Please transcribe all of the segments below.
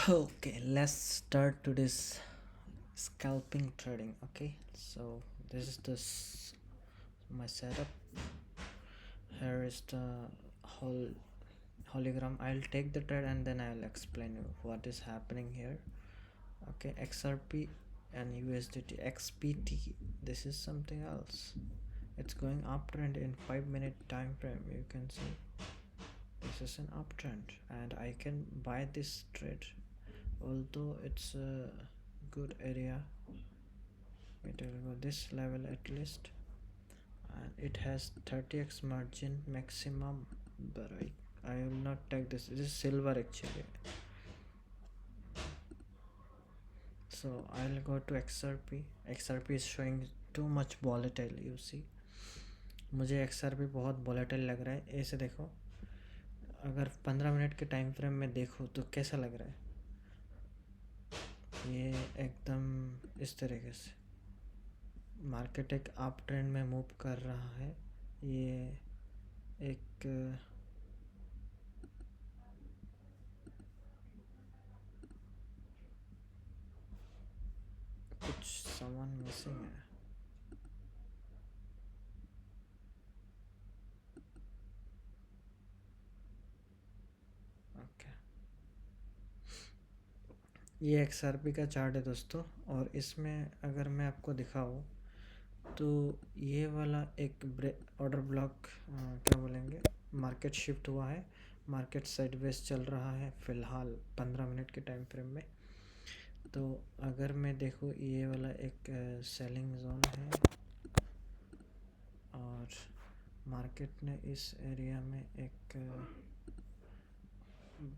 Okay, let's start today's scalping trading. Okay, so this is my setup. Here is the whole hologram. I'll take the trade and then I'll explain you what is happening here. Okay, XRP and USDT XPT. This is something else. It's going uptrend in 5-minute time frame. You can see this is an uptrend, and I can buy this trade. Although it's a good area, it will go this level at least, and it has 30x margin maximum, but I will not take this. This is silver actually. So I'll go to XRP. XRP is showing too much volatile. You see, मुझे XRP बहुत volatile लग रहा है. ऐसे देखो, अगर 15 minute के time frame में देखो तो कैसा लग रहा है. ये एकदम इस तरीके से मार्केट एक अप ट्रेंड में मूव कर रहा है. ये एक कुछ सामान मिसिंग है. ओके, ये XRP का चार्ट है दोस्तों, और इसमें अगर मैं आपको दिखाऊं तो ये वाला एक ऑर्डर ब्लॉक क्या बोलेंगे, मार्केट शिफ्ट हुआ है. मार्केट साइडवेज चल रहा है फ़िलहाल 15 मिनट के टाइम फ्रेम में. तो अगर मैं देखूँ, ये वाला एक सेलिंग जोन है, और मार्केट ने इस एरिया में एक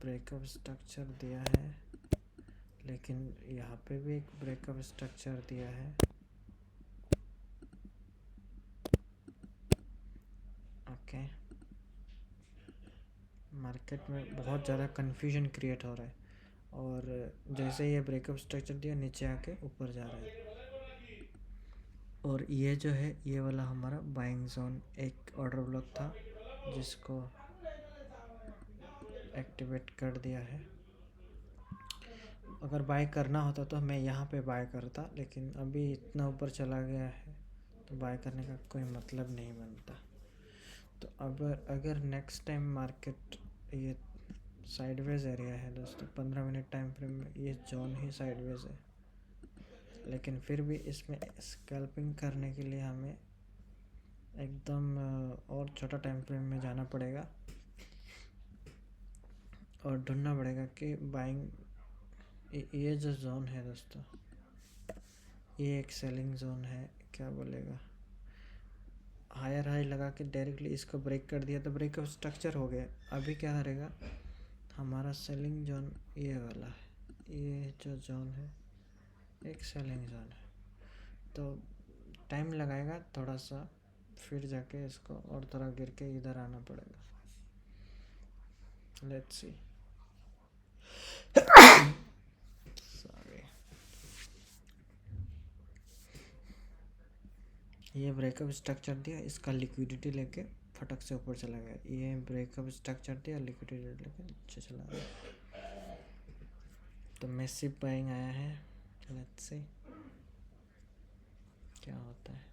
ब्रेकअप स्ट्रक्चर दिया है, लेकिन यहाँ पे भी एक ब्रेकअप स्ट्रक्चर दिया है. ओके, मार्केट में बहुत ज़्यादा कन्फ्यूजन क्रिएट हो रहा है, और जैसे ये ब्रेकअप स्ट्रक्चर दिया, नीचे आके ऊपर जा रहा है. और ये जो है, ये वाला हमारा बाइंग जोन एक ऑर्डर ब्लॉक था, जिसको एक्टिवेट कर दिया है. अगर बाय करना होता तो मैं यहाँ पे बाय करता, लेकिन अभी इतना ऊपर चला गया है तो बाय करने का कोई मतलब नहीं बनता. तो अगर नेक्स्ट टाइम मार्केट, ये साइडवेज एरिया है दोस्तों, 15 मिनट टाइम फ्रेम में ये जोन ही साइडवेज है, लेकिन फिर भी इसमें स्कैल्पिंग करने के लिए हमें एकदम और छोटा टाइम फ्रेम में जाना पड़ेगा, और ढूंढना पड़ेगा कि बाइंग. ये जो जोन है दोस्तों, ये एक सेलिंग जोन है. क्या बोलेगा, हायर हाई लगा के डायरेक्टली इसको ब्रेक कर दिया तो ब्रेकअप स्ट्रक्चर हो गया. अभी क्या करेगा, हमारा सेलिंग जोन ये वाला है. ये जो जोन है एक सेलिंग जोन है, तो टाइम लगाएगा थोड़ा सा, फिर जाके इसको और थोड़ा गिर के इधर आना पड़ेगा. Let's see. सॉरी, ये ब्रेकअप स्ट्रक्चर दिया, इसका लिक्विडिटी लेके फटक से ऊपर चला गया. ये ब्रेकअप स्ट्रक्चर दिया, लिक्विडिटी लेके नीचे चला गया. तो मैसिव बाइंग आया है. लेट्स सी क्या होता है.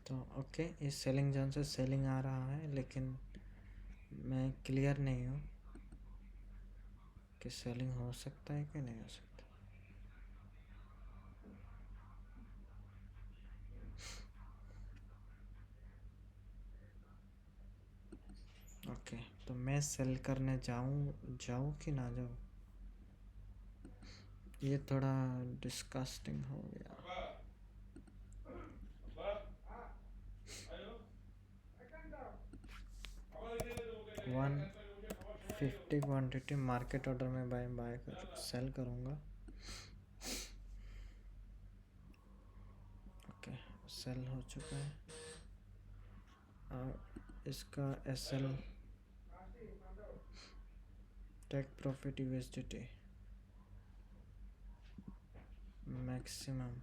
तो ओके, इस सेलिंग जोन से सेलिंग आ रहा है, लेकिन मैं क्लियर नहीं हूँ कि सेलिंग हो सकता है कि नहीं हो सकता. ओके, तो मैं सेल करने जाऊँ कि ना जाऊँ. ये थोड़ा डिस्कस्टिंग हो गया. 150 क्वांटिटी मार्केट ऑर्डर में बाय कर सेल करूँगा। ओके, सेल हो चुका है। और इसका SL take profit USDT maximum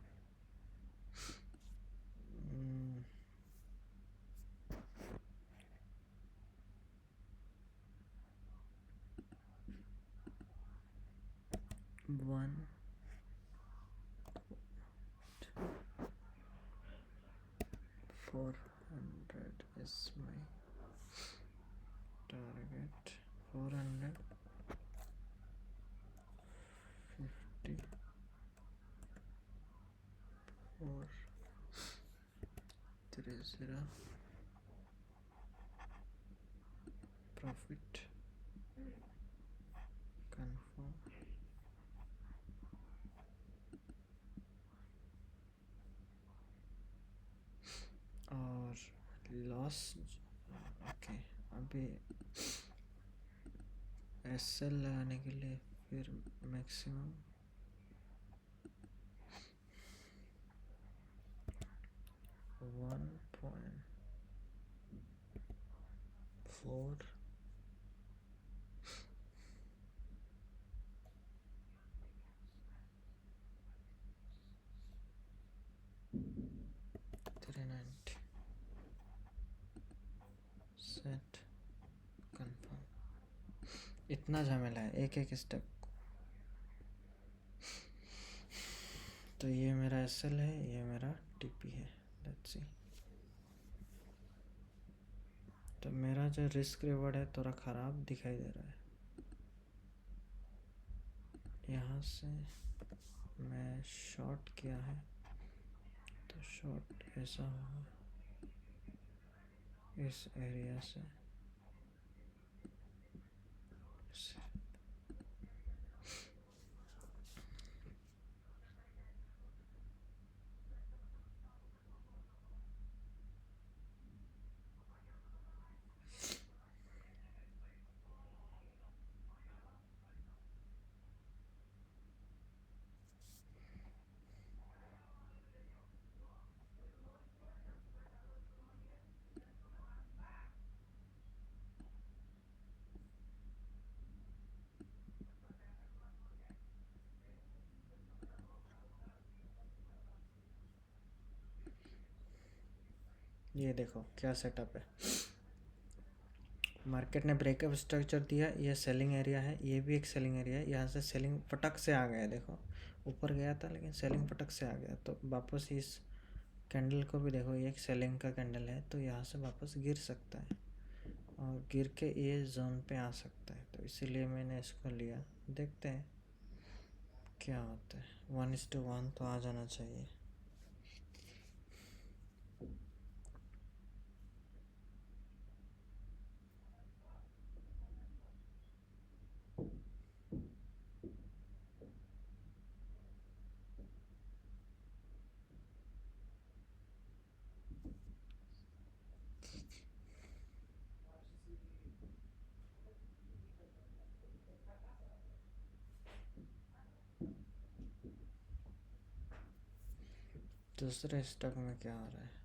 400 is my target. 450 430 profit confirm। और लॉस ओके, अभी SL लगाने के लिए फिर मैक्सिमम 1.4 390 सेट कंफर्म। इतना झमेला है एक एक स्टेप। तो ये मेरा SL है, ये मेरा TP है। Let's see. तो मेरा जो रिस्क रिवॉर्ड है थोड़ा ख़राब दिखाई दे रहा है। यहाँ से मैं शॉर्ट किया है तो शॉर्ट ऐसा होगा इस एरिया से। ये देखो क्या सेटअप है। मार्केट ने ब्रेकअप स्ट्रक्चर दिया, ये सेलिंग एरिया है, ये भी एक सेलिंग एरिया है। यहाँ से सेलिंग फटक से आ गया, देखो ऊपर गया था लेकिन सेलिंग फटक से आ गया। तो वापस इस कैंडल को भी देखो, ये एक सेलिंग का कैंडल है तो यहाँ से वापस गिर सकता है और गिर के ये जोन पे आ सकता है। तो इसीलिए मैंने इसको लिया। देखते हैं क्या होता है। 1:1 तो आ जाना चाहिए। दूसरे स्टॉक में क्या हो रहा है?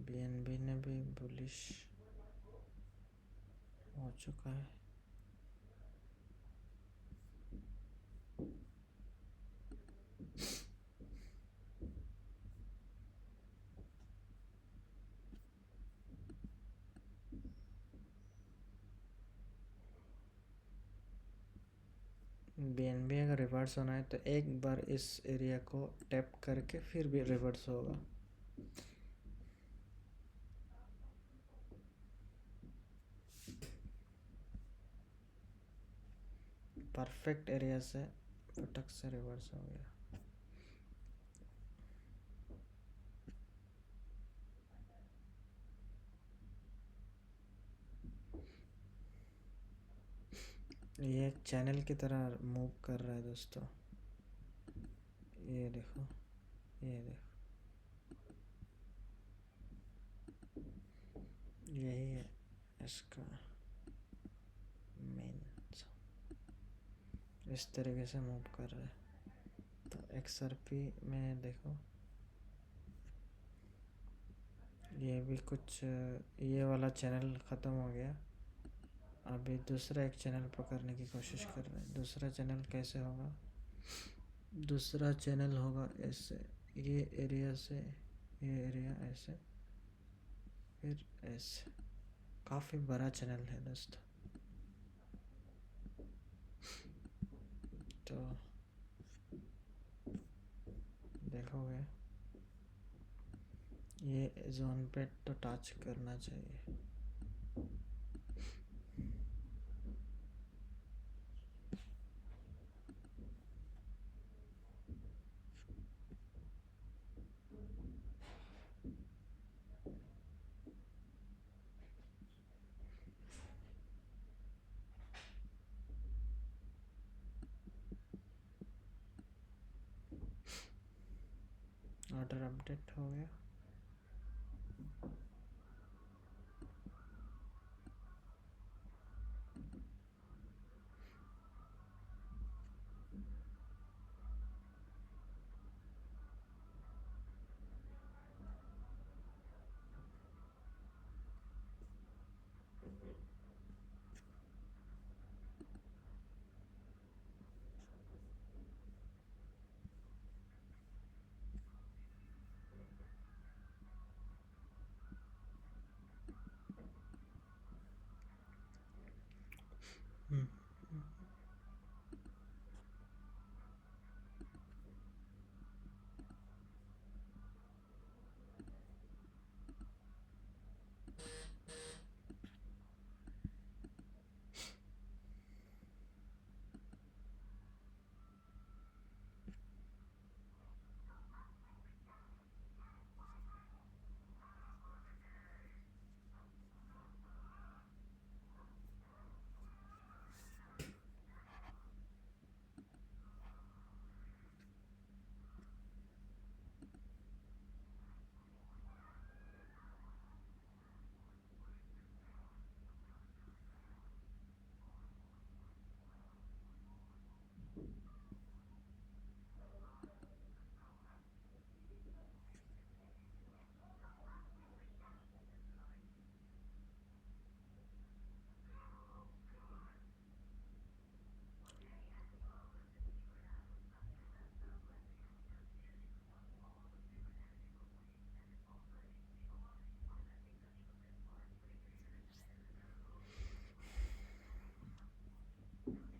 BNB ने भी बुलिश हो चुका है। BNB अगर रिवर्स होना है तो एक बार इस एरिया को टैप करके फिर भी रिवर्स होगा। परफेक्ट एरिया से फटक से रिवर्स हो गया। ये एक चैनल की तरह मूव कर रहा है दोस्तों। ये देखो, ये देखो। यही है इसका मेन। इस तरीके से मूव कर रहा है। तो XRP में देखो ये भी कुछ, ये वाला चैनल ख़त्म हो गया। अभी दूसरा एक चैनल पकड़ने की कोशिश कर रहे हैं। दूसरा चैनल कैसे होगा? दूसरा चैनल होगा ऐसे, ये एरिया से ये एरिया ऐसे, फिर ऐसे। काफ़ी बड़ा चैनल है दोस्तों। तो देखोगे ये जोन पे तो टच करना चाहिए। ऑर्डर अपडेट हो गया।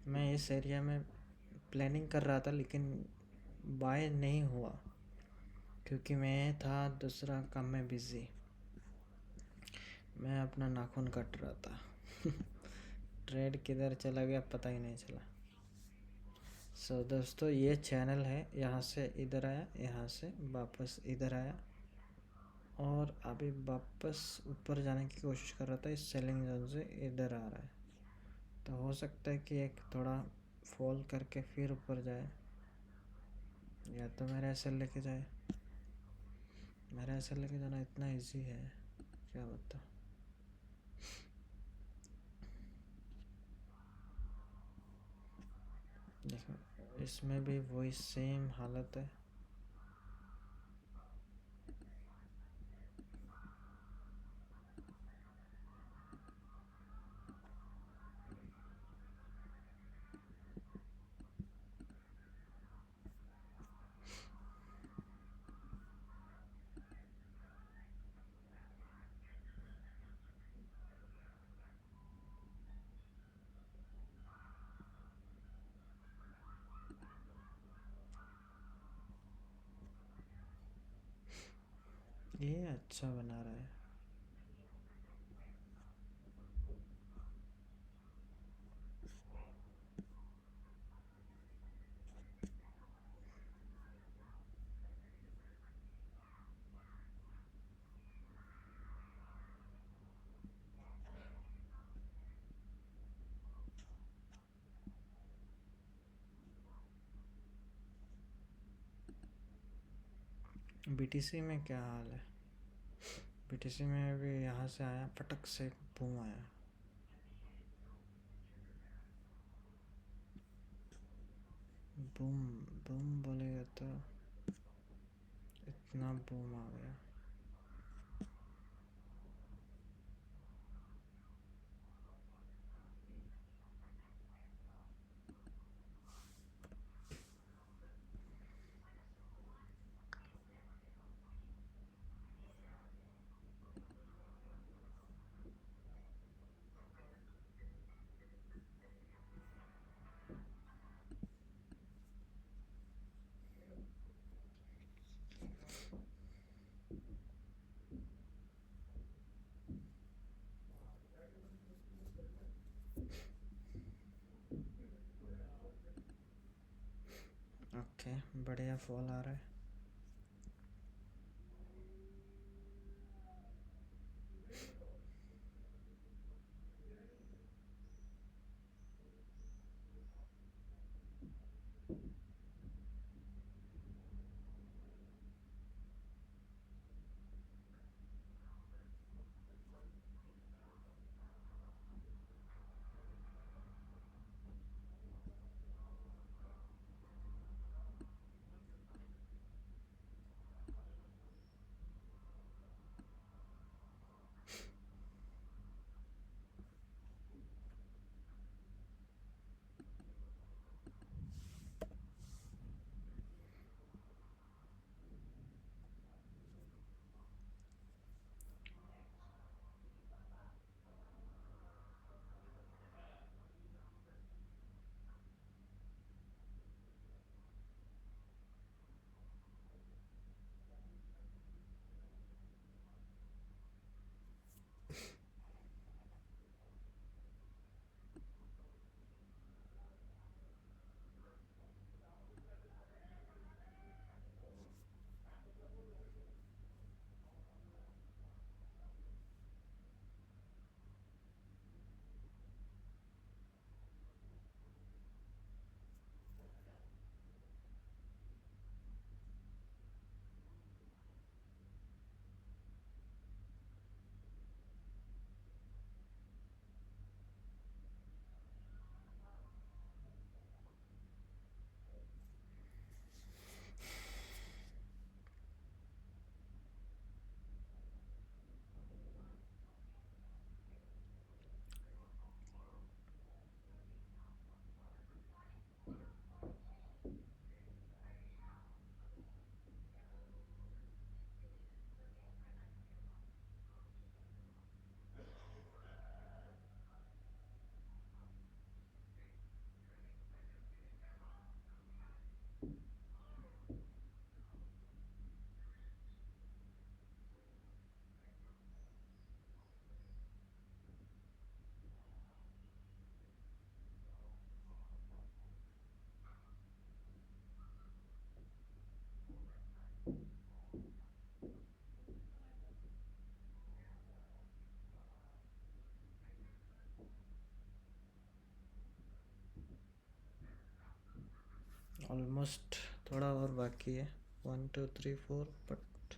मैं इस एरिया में प्लानिंग कर रहा था लेकिन बाय नहीं हुआ क्योंकि मैं था दूसरा काम में बिज़ी। मैं अपना नाखून कट रहा था। ट्रेड किधर चला गया पता ही नहीं चला। सो दोस्तों ये चैनल है, यहाँ से इधर आया, यहाँ से वापस इधर आया और अभी वापस ऊपर जाने की कोशिश कर रहा था। इस सेलिंग जोन से इधर आ रहा है, तो हो सकता है कि एक थोड़ा फॉल करके फिर ऊपर जाए, या तो मेरा ऐसे लेके जाए। मेरा ऐसे लेके जाना इतना इजी है, क्या बता। देखो इसमें भी वही सेम हालत है। ये अच्छा बना रहा है। BTC में क्या हाल है? बीटीसी में भी यहाँ से आया, फटक से बूम आया। बूम बूम बोलेगा तो इतना बूम आ गया। ओके, बढ़िया फॉल आ रहा है। ऑलमोस्ट थोड़ा और बाकी है, 1 2 3 4, but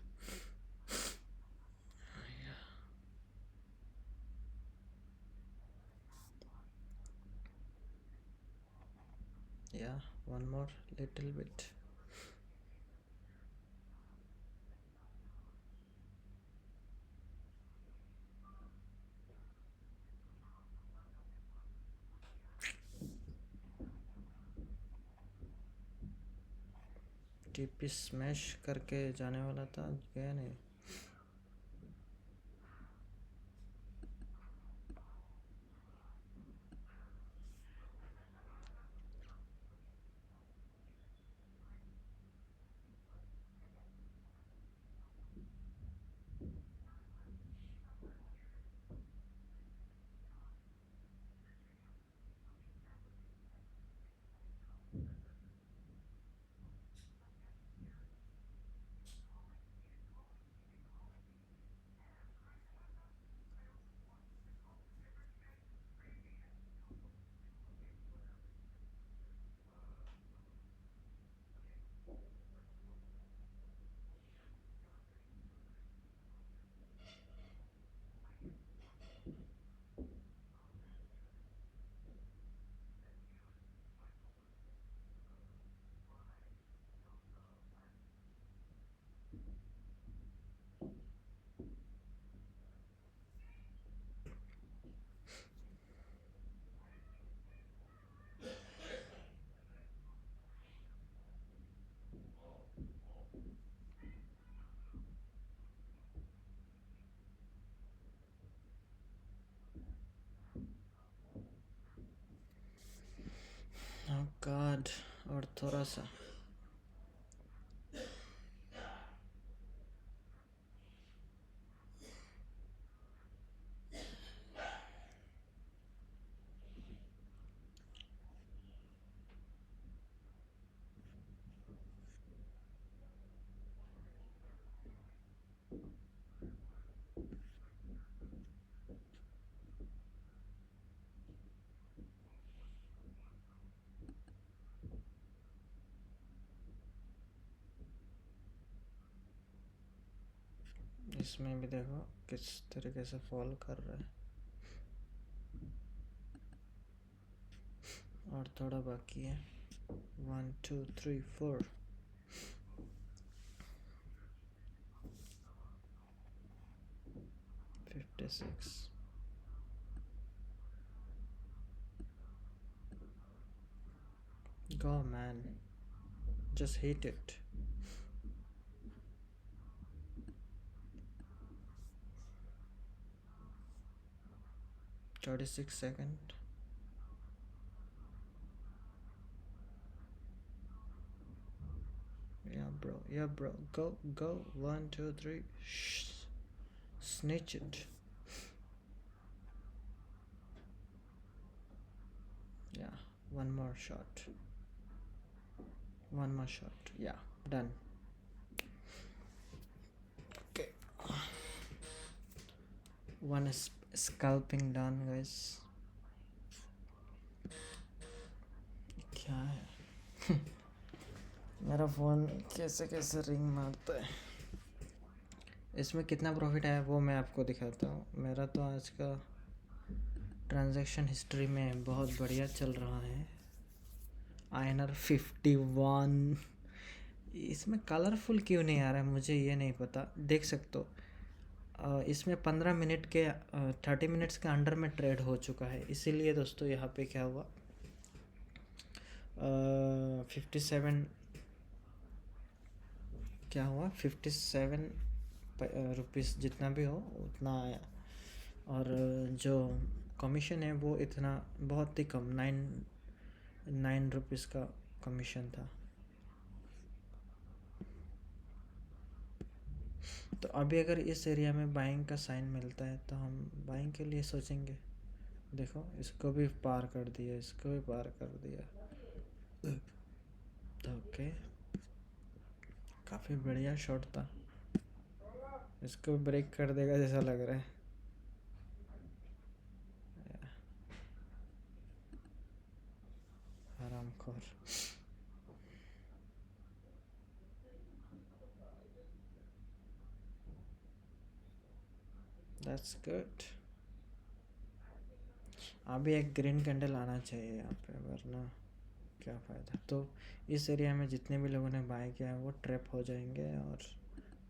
yeah, one more little bit. TP smash करके जाने वाला था, गया नहीं। गॉड, और थोड़ा सा। इसमें भी देखो किस तरीके से फॉल कर रहा है, और थोड़ा बाकी है। 1 2 3 4 56। Go man, just hit it. $36. Yeah bro, go 1 2 3. Shh. Snitch it. Yeah, one more shot. Yeah, done. Okay, one is scalping done guys. क्या है? मेरा फ़ोन कैसे कैसे रिंग मारता है। इसमें कितना प्रॉफिट आया वो मैं आपको दिखाता हूँ। मेरा तो आज का ट्रांजैक्शन हिस्ट्री में बहुत बढ़िया चल रहा है। INR 51। इसमें कलरफुल क्यों नहीं आ रहा है मुझे ये नहीं पता। देख सकते हो इसमें 15 मिनट के 30 मिनट्स के अंडर में ट्रेड हो चुका है। इसीलिए दोस्तों यहाँ पे क्या हुआ, 57 क्या हुआ, 57 रुपीस जितना भी हो उतना आया। और जो कमीशन है वो इतना बहुत ही कम, 9 रुपीस का कमीशन था। तो अभी अगर इस एरिया में बाइंग का साइन मिलता है तो हम बाइंग के लिए सोचेंगे। देखो इसको भी पार कर दिया, इसको भी पार कर दिया। तो ओके, काफ़ी बढ़िया शॉट था। इसको ब्रेक कर देगा जैसा लग रहा है। हरामखोर। That's good. अभी एक ग्रीन कैंडल आना चाहिए यहाँ पे, वरना क्या फ़ायदा। तो इस एरिया में जितने भी लोगों ने बाय किया है वो ट्रैप हो जाएंगे और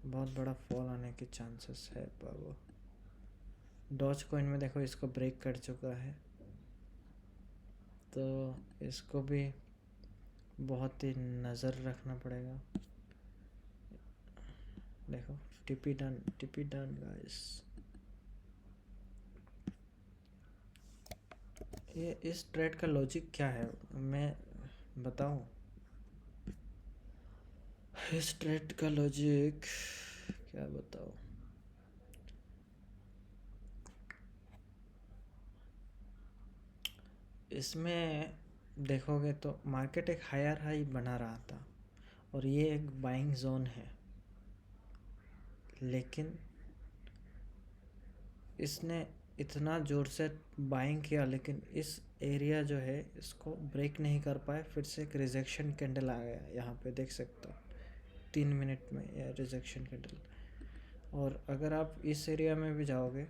बहुत बड़ा फॉल आने के चांसेस है बाबू। डॉज कॉइन में देखो इसको ब्रेक कर चुका है, तो इसको भी बहुत ही नज़र रखना पड़ेगा। देखो टिपी डन गाइस। ये इस ट्रेड का लॉजिक क्या है मैं बताऊं। इस ट्रेड का लॉजिक क्या बताऊं। इसमें देखोगे तो मार्केट एक हायर हाई बना रहा था और ये एक बाइंग जोन है, लेकिन इसने इतना ज़ोर से बाइंग किया लेकिन इस एरिया जो है इसको ब्रेक नहीं कर पाए। फिर से एक रिजेक्शन कैंडल आ गया, यहाँ पे देख सकते हो 3 मिनट में यह रिजेक्शन कैंडल। और अगर आप इस एरिया में भी जाओगे,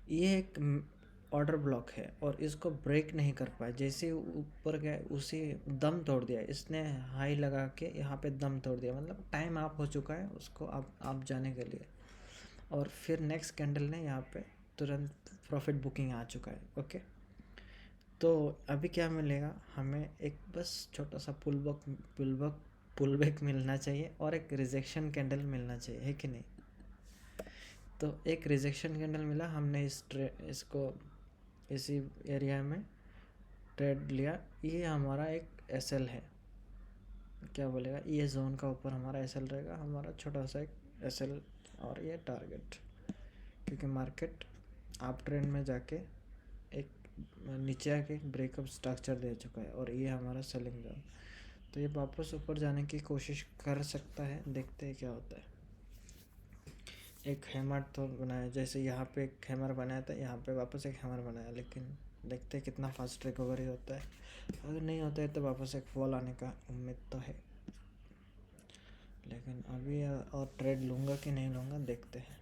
ये एक ऑर्डर ब्लॉक है और इसको ब्रेक नहीं कर पाए। जैसे ऊपर गए उसी दम तोड़ दिया इसने, हाई लगा के यहाँ पे दम तोड़ दिया, मतलब टाइम आप हो चुका है उसको आप जाने के लिए। और फिर नेक्स्ट कैंडल ने यहाँ पे तुरंत प्रॉफिट बुकिंग आ चुका है। ओके, तो अभी क्या मिलेगा हमें, एक बस छोटा सा पुल बैक मिलना चाहिए और एक रिजेक्शन कैंडल मिलना चाहिए, है कि नहीं। तो एक रिजेक्शन कैंडल मिला, हमने इसको इसी एरिया में ट्रेड लिया, ये हमारा एक एसएल है, क्या बोलेगा, ये जोन का ऊपर हमारा एसएल रहेगा, हमारा छोटा सा एक एसएल, और ये टारगेट, क्योंकि मार्केट आप ट्रेंड में जाके एक नीचे आके ब्रेकअप स्ट्रक्चर दे चुका है और ये हमारा सेलिंग जोन, तो ये वापस ऊपर जाने की कोशिश कर सकता है, देखते हैं क्या होता है। एक हैमर तो बनाया, जैसे यहाँ पे एक हैमर बनाया था, यहाँ पे वापस एक हैमर बनाया, लेकिन देखते हैं कितना फास्ट रिकवरी होता है। अगर नहीं होता है तो वापस एक फॉल आने का उम्मीद तो है, लेकिन अभी और ट्रेड लूँगा कि नहीं लूँगा देखते हैं।